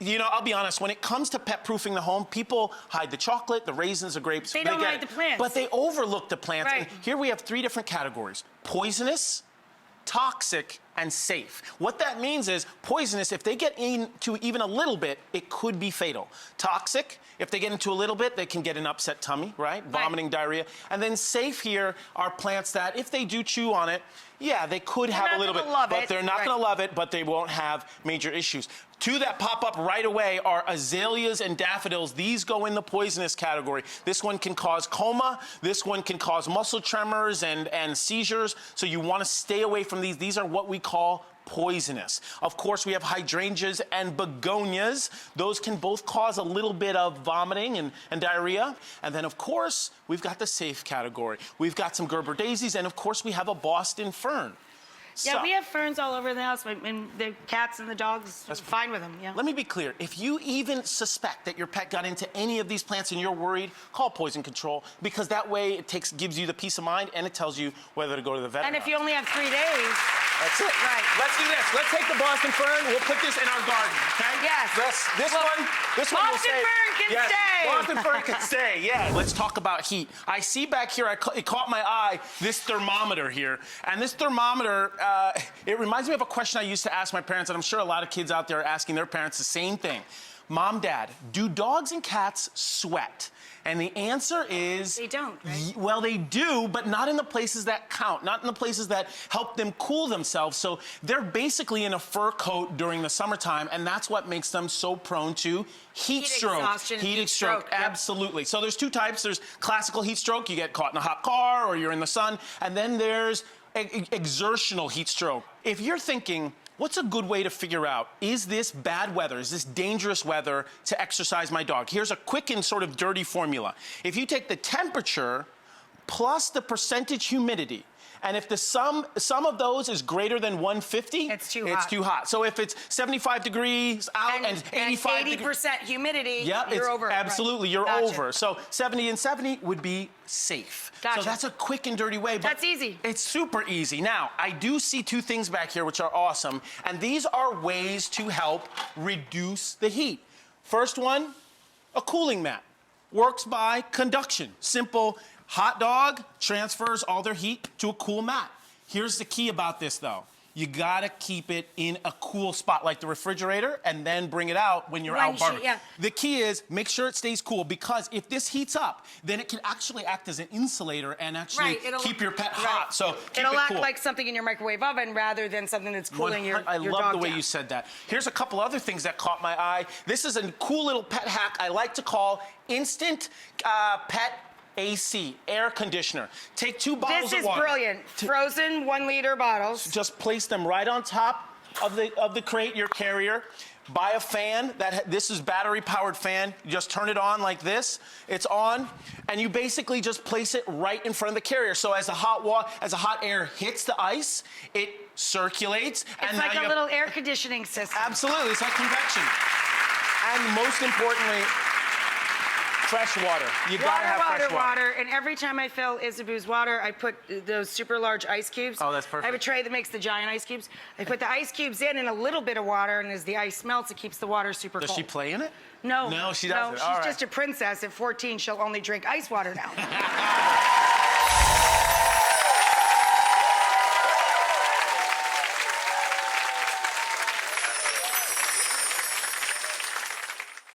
You know, I'll be honest, when it comes to pet-proofing the home, people hide the chocolate, the raisins, the grapes. They don't hide the plants. But they overlook the plants. Right. And here we have 3 different categories: poisonous, toxic, and safe. What that means is poisonous, if they get into even a little bit, it could be fatal. Toxic, if they get into a little bit, they can get an upset tummy, right? Vomiting, diarrhea. And then safe here are plants that, if they do chew on it, yeah, they could have a little bit, but they're not gonna love it, but they won't have major issues. 2 that pop up right away are azaleas and daffodils. These go in the poisonous category. This one can cause coma. This one can cause muscle tremors and seizures. So you want to stay away from these. These are what we call poisonous. Of course, we have hydrangeas and begonias. Those can both cause a little bit of vomiting and diarrhea. And then, of course, we've got the safe category. We've got some Gerber daisies, and of course, we have a Boston fern. Yeah, we have ferns all over the house, and the cats and the dogs are fine with them, yeah. Let me be clear. If you even suspect that your pet got into any of these plants and you're worried, call poison control, because that way it gives you the peace of mind and it tells you whether to go to the vet. And if you only have 3 days. That's it. Right. Let's do this. Let's take the Boston fern. We'll put this in our garden, okay? Yes. This one will say. Boston fern can stay. Boston fern can stay, yeah. Let's talk about heat. I see back here, it caught my eye, this thermometer here. And this thermometer, it reminds me of a question I used to ask my parents, and I'm sure a lot of kids out there are asking their parents the same thing. Mom, Dad, do dogs and cats sweat? And the answer is... They don't, right? Well, they do, but not in the places that count, not in the places that help them cool themselves. So they're basically in a fur coat during the summertime, and that's what makes them so prone to heat stroke. Exhaustion, heat stroke. Absolutely. So there's 2 types. There's classical heat stroke. You get caught in a hot car or you're in the sun. And then there's exertional heat stroke. If you're thinking, what's a good way to figure out, is this bad weather, is this dangerous weather to exercise my dog? Here's a quick and sort of dirty formula. If you take the temperature plus the percentage humidity, and if the sum of those is greater than 150, it's too hot. It's too hot. So if it's 75 degrees out and 85 80% humidity, yep, you're over. Absolutely, you're over. So 70 and 70 would be safe. Gotcha. So that's a quick and dirty way. But that's easy. It's super easy. Now, I do see 2 things back here which are awesome, and these are ways to help reduce the heat. First one, a cooling mat. Works by conduction. Simple. Hot dog transfers all their heat to a cool mat. Here's the key about this, though. You gotta keep it in a cool spot, like the refrigerator, and then bring it out when you're out barbecue. Yeah. The key is make sure it stays cool, because if this heats up, then it can actually act as an insulator and actually keep your pet hot. So keep it'll it act cool. like something in your microwave oven rather than something that's cooling your dog I love the way down. you said that. Here's a couple other things that caught my eye. This is a cool little pet hack I like to call instant pet AC, air conditioner. Take 2 bottles of water. This is brilliant. Frozen 1-liter bottles. Just place them right on top of the crate, your carrier. Buy a fan. This is battery-powered fan. You just turn it on like this. It's on, and you basically just place it right in front of the carrier. So as the hot air hits the ice, it circulates. It's like a little air conditioning system. Absolutely, it's like convection. And most importantly, fresh water. You gotta have fresh water. And every time I fill Isabeau's water, I put those super large ice cubes. Oh, that's perfect. I have a tray that makes the giant ice cubes. I put the ice cubes in and a little bit of water, and as the ice melts, it keeps the water super cold. Does she play in it? No. No, she doesn't. No, she's just a princess. At 14, she'll only drink ice water now.